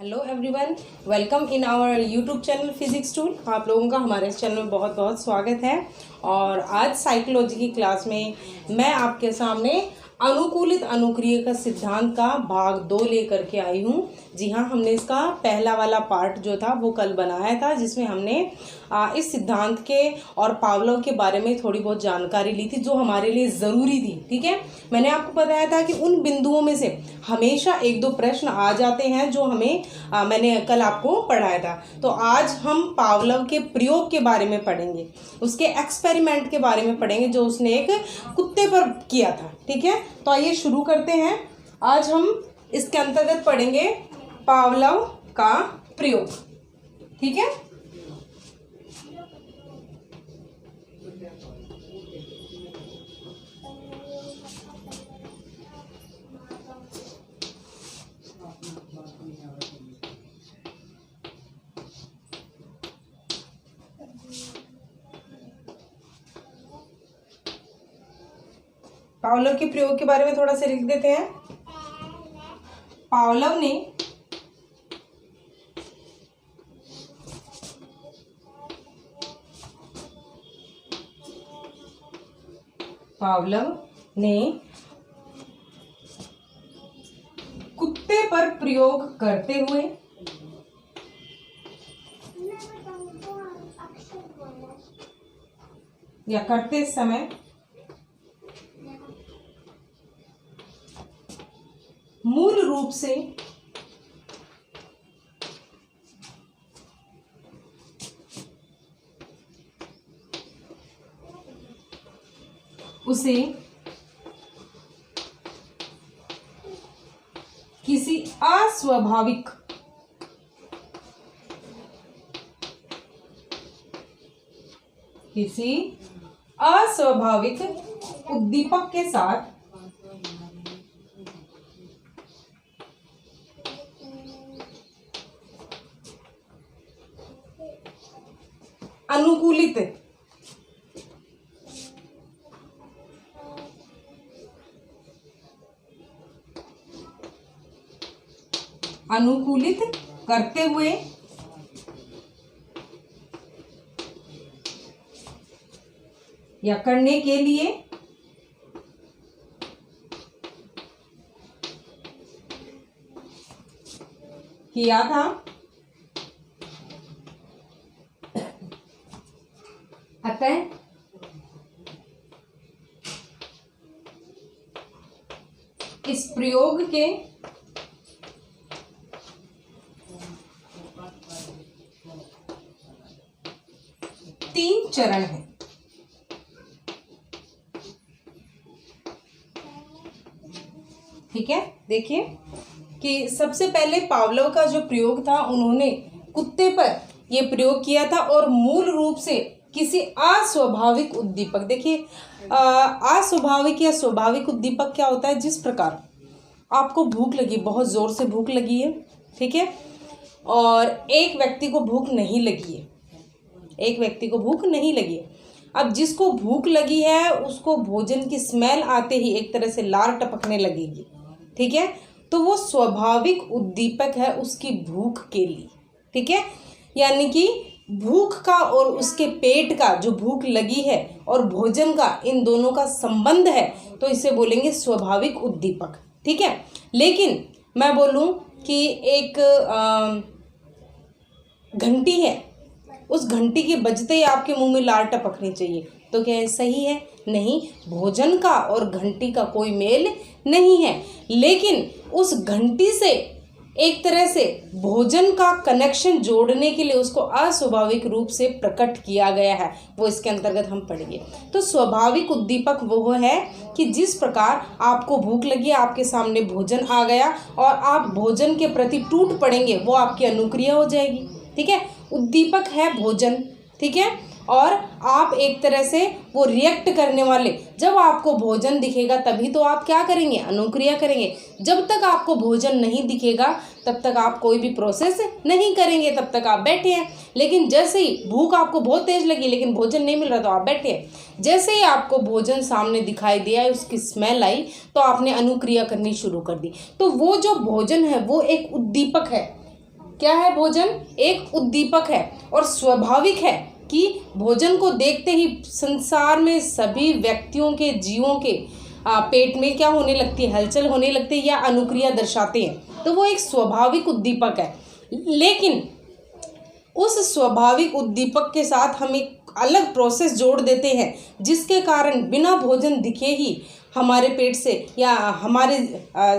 Hello everyone, welcome in our YouTube channel physics tool. आप लोगों का हमारे इस चैनल में बहुत बहुत स्वागत है। और आज साइकोलॉजी की क्लास में मैं आपके सामने अनुकूलित अनुक्रिया का सिद्धांत का भाग 2 लेकर के आई हूँ। जी हाँ, हमने इसका पहला वाला पार्ट जो था वो कल बनाया था, जिसमें हमने इस सिद्धांत के और पावलोव के बारे में थोड़ी बहुत जानकारी ली थी जो हमारे लिए ज़रूरी थी। ठीक है, मैंने आपको बताया था कि उन बिंदुओं में से हमेशा एक दो प्रश्न आ जाते हैं जो हमें मैंने कल आपको पढ़ाया था। तो आज हम पावलोव के प्रयोग के बारे में पढ़ेंगे, उसके एक्सपेरिमेंट के बारे में पढ़ेंगे जो उसने एक कुत्ते पर किया था। ठीक है, तो आइए शुरू करते हैं। आज हम इसके अंतर्गत पढ़ेंगे पावलोव का प्रयोग। ठीक है, पावलोव के प्रयोग के बारे में थोड़ा सा लिख देते हैं। पावलोव ने कुत्ते पर प्रयोग करते हुए या करते समय मूल रूप से उसे किसी अस्वाभाविक उद्दीपक के साथ अनुकूलित करते हुए या करने के लिए किया था। अतः इस प्रयोग के तीन चरण हैं। ठीक है, देखिए कि सबसे पहले पावलोव का जो प्रयोग था, उन्होंने कुत्ते पर यह प्रयोग किया था और मूल रूप से किसी अस्वाभाविक उद्दीपक। देखिए, अस्वाभाविक या स्वाभाविक उद्दीपक क्या होता है? जिस प्रकार आपको भूख लगी, बहुत जोर से भूख लगी है, ठीक है, और एक व्यक्ति को भूख नहीं लगी है, अब जिसको भूख लगी है उसको भोजन की स्मेल आते ही एक तरह से लार टपकने लगेगी। ठीक है, तो वो स्वाभाविक उद्दीपक है उसकी भूख के लिए। ठीक है, यानी कि भूख का और उसके पेट का, जो भूख लगी है और भोजन का, इन दोनों का संबंध है, तो इसे बोलेंगे स्वाभाविक उद्दीपक। ठीक है, लेकिन मैं बोलूं कि एक घंटी है, उस घंटी के बजते ही आपके मुंह में लार टपकनी चाहिए, तो क्या ये सही है? नहीं, भोजन का और घंटी का कोई मेल नहीं है, लेकिन उस घंटी से एक तरह से भोजन का कनेक्शन जोड़ने के लिए उसको अस्वाभाविक रूप से प्रकट किया गया है, वो इसके अंतर्गत हम पढ़ेंगे। तो स्वाभाविक उद्दीपक वो है कि जिस प्रकार आपको भूख लगी, आपके सामने भोजन आ गया और आप भोजन के प्रति टूट पड़ेंगे, वो आपकी अनुक्रिया हो जाएगी। ठीक है, उद्दीपक है भोजन। ठीक है, और आप एक तरह से वो रिएक्ट करने वाले, जब आपको भोजन दिखेगा तभी तो आप क्या करेंगे? अनुक्रिया करेंगे। जब तक आपको भोजन नहीं दिखेगा तब तक आप कोई भी प्रोसेस नहीं करेंगे, तब तक आप बैठे हैं। लेकिन जैसे ही भूख आपको बहुत तेज लगी लेकिन भोजन नहीं मिल रहा तो आप बैठे हैं। जैसे ही आपको भोजन सामने दिखाई दिया, उसकी स्मेल आई, तो आपने अनुक्रिया करनी शुरू कर दी। तो वो जो भोजन है वो एक उद्दीपक है, क्या है भोजन? एक उद्दीपक है और स्वाभाविक है कि भोजन को देखते ही संसार में सभी व्यक्तियों के, जीवों के पेट में क्या होने लगती है? हलचल होने लगती है या अनुक्रिया दर्शाते हैं। तो वो एक स्वाभाविक उद्दीपक है। लेकिन उस स्वाभाविक उद्दीपक के साथ हम एक अलग प्रोसेस जोड़ देते हैं, जिसके कारण बिना भोजन दिखे ही हमारे पेट से या हमारे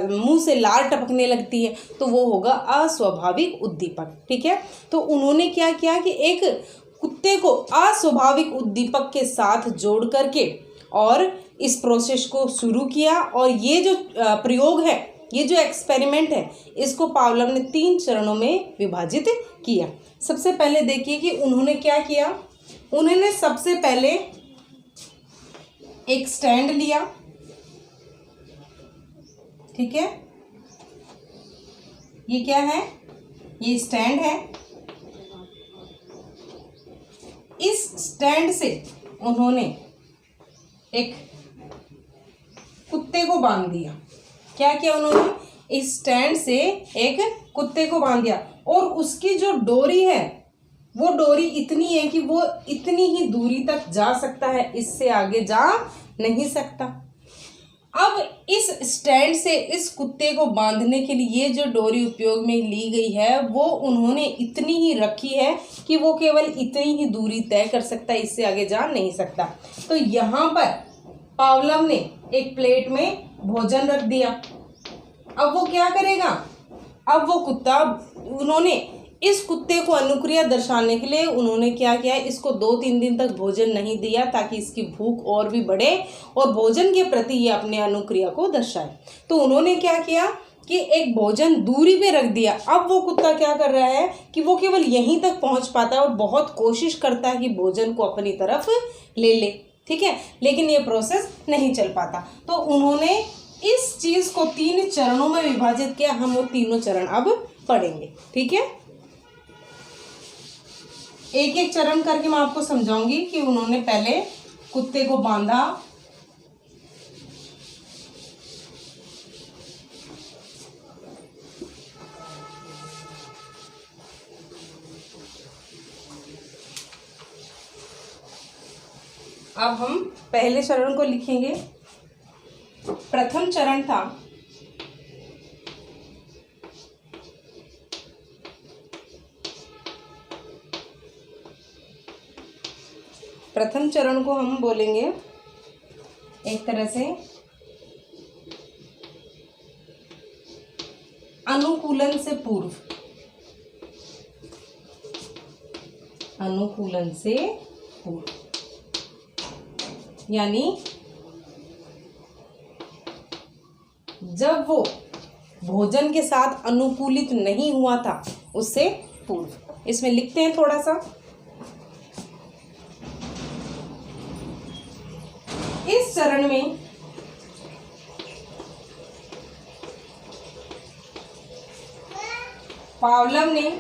मुंह से लार टपकने लगती है, तो वो होगा अस्वाभाविक उद्दीपक। ठीक है। तो उन्होंने क्या किया कि एक कुत्ते को अस्वाभाविक उद्दीपक के साथ जोड़ करके और इस प्रोसेस को शुरू किया। और ये जो प्रयोग है, ये जो एक्सपेरिमेंट है, इसको पावलोव ने 3 चरणों में विभाजित किया। सबसे पहले देखिए कि उन्होंने क्या किया। उन्होंने सबसे पहले एक स्टैंड लिया। ठीक है, ये क्या है? ये स्टैंड है। इस स्टैंड से उन्होंने एक कुत्ते को बांध दिया। क्या किया उन्होंने? इस स्टैंड से एक कुत्ते को बांध दिया और उसकी जो डोरी है, वो डोरी इतनी है कि वो इतनी ही दूरी तक जा सकता है, इससे आगे जा नहीं सकता। अब इस स्टैंड से इस कुत्ते को बांधने के लिए ये जो डोरी उपयोग में ली गई है, वो उन्होंने इतनी ही रखी है कि वो केवल इतनी ही दूरी तय कर सकता है, इससे आगे जा नहीं सकता। तो यहाँ पर पावलोव ने एक प्लेट में भोजन रख दिया। अब वो क्या करेगा? अब वो कुत्ता, उन्होंने इस कुत्ते को अनुक्रिया दर्शाने के लिए उन्होंने क्या किया? इसको 2-3 दिन तक भोजन नहीं दिया, ताकि इसकी भूख और भी बढ़े और भोजन के प्रति ये अपने अनुक्रिया को दर्शाए। तो उन्होंने क्या किया कि एक भोजन दूरी पे रख दिया। अब वो कुत्ता क्या कर रहा है कि वो केवल यहीं तक पहुंच पाता है और बहुत कोशिश करता है कि भोजन को अपनी तरफ ले ले। ठीक है, लेकिन ये प्रोसेस नहीं चल पाता। तो उन्होंने इस चीज को 3 चरणों में विभाजित किया। हम वो तीनों चरण अब पढ़ेंगे। ठीक है, एक एक चरण करके मैं आपको समझाऊंगी कि उन्होंने पहले कुत्ते को बांधा, अब हम पहले चरण को लिखेंगे। प्रथम चरण था प्रथम चरण को हम बोलेंगे एक तरह से अनुकूलन से पूर्व। अनुकूलन से पूर्व यानी जब वो भोजन के साथ अनुकूलित नहीं हुआ था, उससे पूर्व। इसमें लिखते हैं थोड़ा सा। इस चरण में पावलोव ने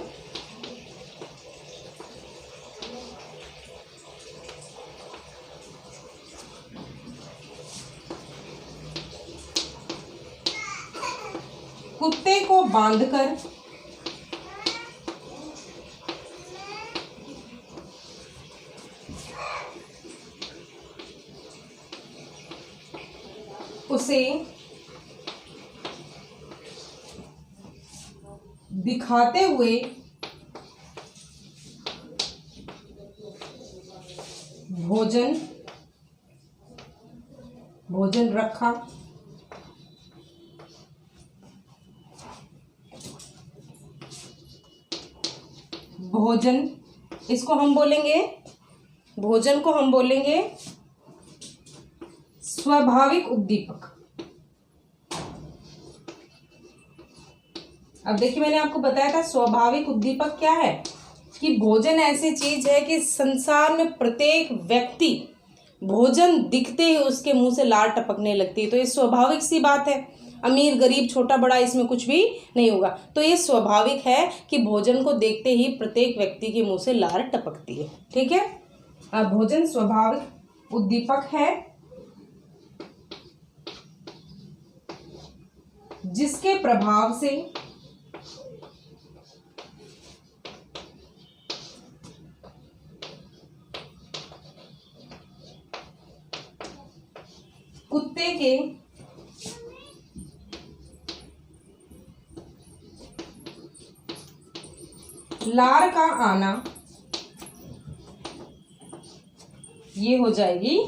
कुत्ते को बांधकर उसे दिखाते हुए भोजन रखा। भोजन, इसको हम बोलेंगे, भोजन को हम बोलेंगे स्वाभाविक उद्दीपक। अब देखिए, मैंने आपको बताया था स्वाभाविक उद्दीपक क्या है, कि भोजन ऐसी चीज है कि संसार में प्रत्येक व्यक्ति भोजन दिखते ही उसके मुंह से लार टपकने लगती है। तो ये स्वाभाविक सी बात है। अमीर गरीब छोटा बड़ा इसमें कुछ भी नहीं होगा। तो ये स्वाभाविक है कि भोजन को देखते ही प्रत्येक व्यक्ति के मुंह से लार टपकती है। ठीक है, अब भोजन स्वाभाविक उद्दीपक है जिसके प्रभाव से कुत्ते के लार का आना ये हो जाएगी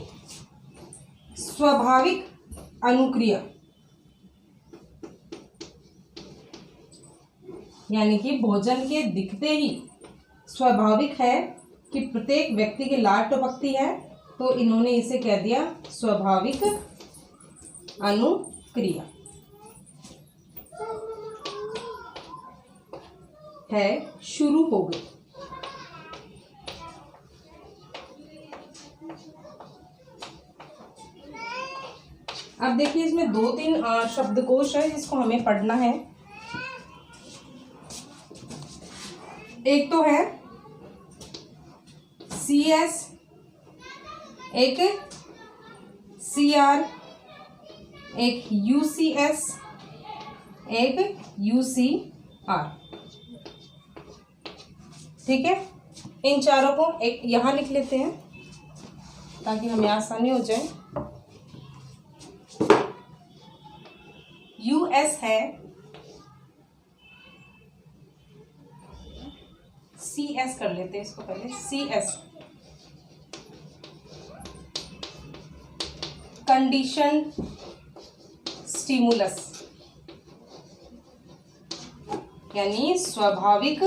स्वाभाविक अनुक्रिया, यानी कि भोजन के दिखते ही स्वाभाविक है कि प्रत्येक व्यक्ति की लार टपकती है, तो इन्होंने इसे कह दिया स्वाभाविक अनुक्रिया है, शुरू हो गई। अब देखिए इसमें 2-3 शब्दकोश है जिसको हमें पढ़ना है। एक तो है CS, एक CR, एक UCS, एक UCR। ठीक है, इन चारों को एक यहां लिख लेते हैं ताकि हमें आसानी हो जाए। US है, CS कर लेते हैं इसको पहले। CS कंडीशन स्टिमुलस, यानी स्वाभाविक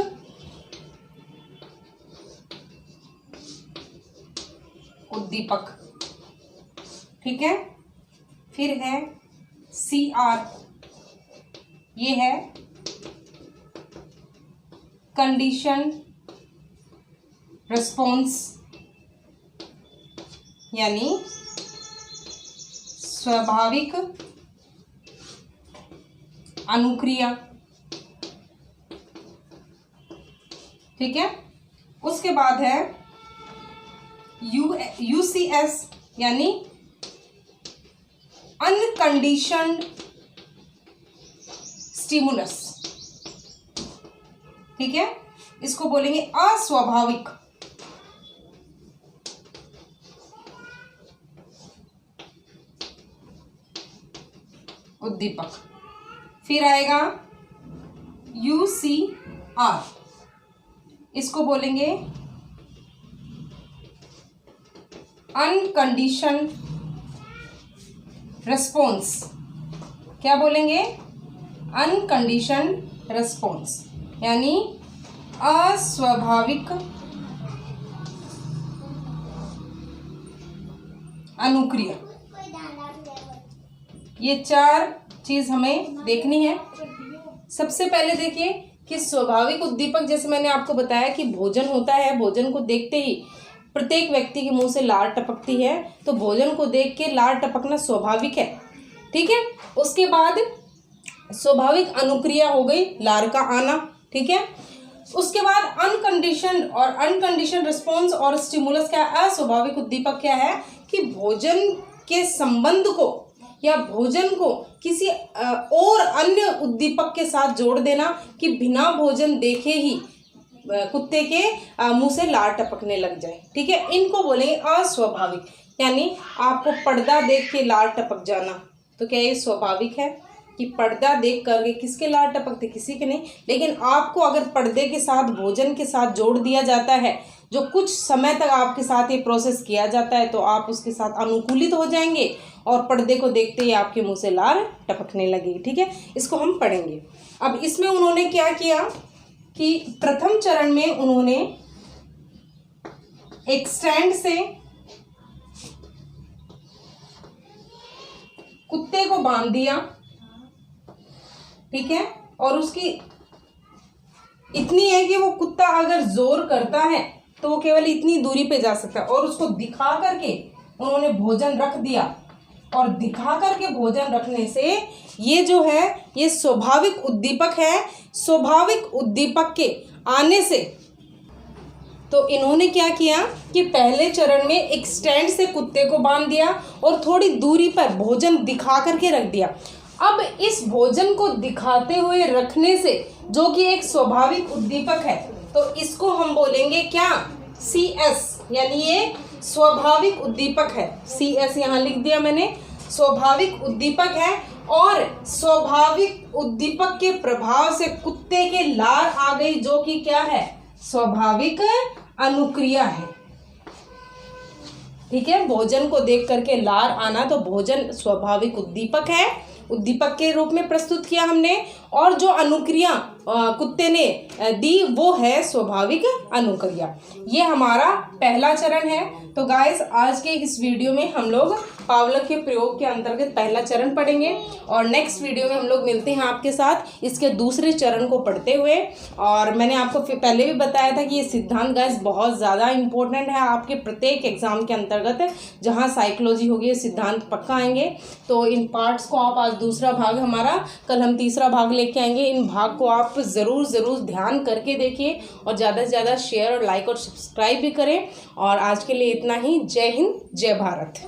उद्दीपक। ठीक है, फिर है CR, ये है कंडीशन रिस्पॉन्स, यानी स्वाभाविक अनुक्रिया। ठीक है, उसके बाद है UCS, यानी अनकंडीशनड स्टिमुलस। ठीक है, इसको बोलेंगे अस्वाभाविक उद्दीपक। फिर आएगा UCR, इसको बोलेंगे अनकंडीशनड रेस्पॉन्स। क्या बोलेंगे? अनकंडीशनड रेस्पॉन्स, यानी अस्वाभाविक अनुक्रिया। ये 4 चीज हमें देखनी है। सबसे पहले देखिए कि स्वाभाविक उद्दीपक, जैसे मैंने आपको बताया कि भोजन होता है, भोजन को देखते ही प्रत्येक व्यक्ति के मुंह से लार टपकती है, तो भोजन को देख के लार टपकना स्वाभाविक है। ठीक है, उसके बाद स्वाभाविक अनुक्रिया हो गई, लार का आना। ठीक है, उसके बाद अनकंडीशन रिस्पॉन्स और स्टिमुलस क्या है? अस्वाभाविक उद्दीपक क्या है कि भोजन के संबंध को या भोजन को किसी और अन्य उद्दीपक के साथ जोड़ देना कि बिना भोजन देखे ही कुत्ते के मुंह से लार टपकने लग जाए। ठीक है, इनको बोलेंगे अस्वाभाविक, यानी आपको पर्दा देख के लार टपक जाना, तो क्या ये स्वाभाविक है कि पर्दा देख करके किसके लार टपकते? किसी के नहीं। लेकिन आपको अगर पर्दे के साथ भोजन के साथ जोड़ दिया जाता है, जो कुछ समय तक आपके साथ ये प्रोसेस किया जाता है, तो आप उसके साथ अनुकूलित हो जाएंगे और पर्दे को देखते ही आपके मुंह से लार टपकने लगेगी। ठीक है, इसको हम पढ़ेंगे। अब इसमें उन्होंने क्या किया कि प्रथम चरण में उन्होंने एक स्टैंड से कुत्ते को बांध दिया। ठीक है, और उसकी इतनी है कि वो कुत्ता अगर जोर करता है तो वो केवल इतनी दूरी पे जा सकता है, और उसको दिखा करके उन्होंने भोजन रख दिया। और दिखा करके भोजन रखने से ये जो है ये स्वाभाविक उद्दीपक है। स्वाभाविक उद्दीपक के आने से तो इन्होंने क्या किया कि पहले चरण में एक स्टैंड से कुत्ते को बांध दिया और थोड़ी दूरी पर भोजन दिखा करके रख दिया। अब इस भोजन को दिखाते हुए रखने से, जो कि एक स्वाभाविक उद्दीपक है, तो इसको हम बोलेंगे क्या? CS, यानी ये स्वाभाविक उद्दीपक है। CS यहाँ लिख दिया मैंने, स्वाभाविक उद्दीपक है और स्वाभाविक उद्दीपक के प्रभाव से कुत्ते के लार आ गई, जो कि क्या है, स्वाभाविक अनुक्रिया है। ठीक है, भोजन को देख करके लार आना तो भोजन स्वाभाविक उद्दीपक है, उद्दीपक के रूप में प्रस्तुत किया हमने, और जो अनुक्रिया कुत्ते ने दी वो है स्वाभाविक अनुक्रिया। ये हमारा पहला चरण है। तो गाइस, आज के इस वीडियो में हम लोग पावलोव के प्रयोग के अंतर्गत पहला चरण पढ़ेंगे और नेक्स्ट वीडियो में हम लोग मिलते हैं आपके साथ इसके दूसरे चरण को पढ़ते हुए। और मैंने आपको पहले भी बताया था कि ये सिद्धांत गाइस बहुत ज़्यादा इंपॉर्टेंट है आपके प्रत्येक एग्जाम के अंतर्गत, जहाँ साइकोलॉजी होगी सिद्धांत पक्का आएंगे। तो इन पार्ट्स को आप, आज दूसरा भाग हमारा, कल हम तीसरा भाग लेके आएंगे। इन भाग को आप ज़रूर ध्यान करके देखिए और ज़्यादा से ज़्यादा शेयर और लाइक और सब्सक्राइब भी करें। और आज के लिए इतना ही। जय हिंद, जय भारत।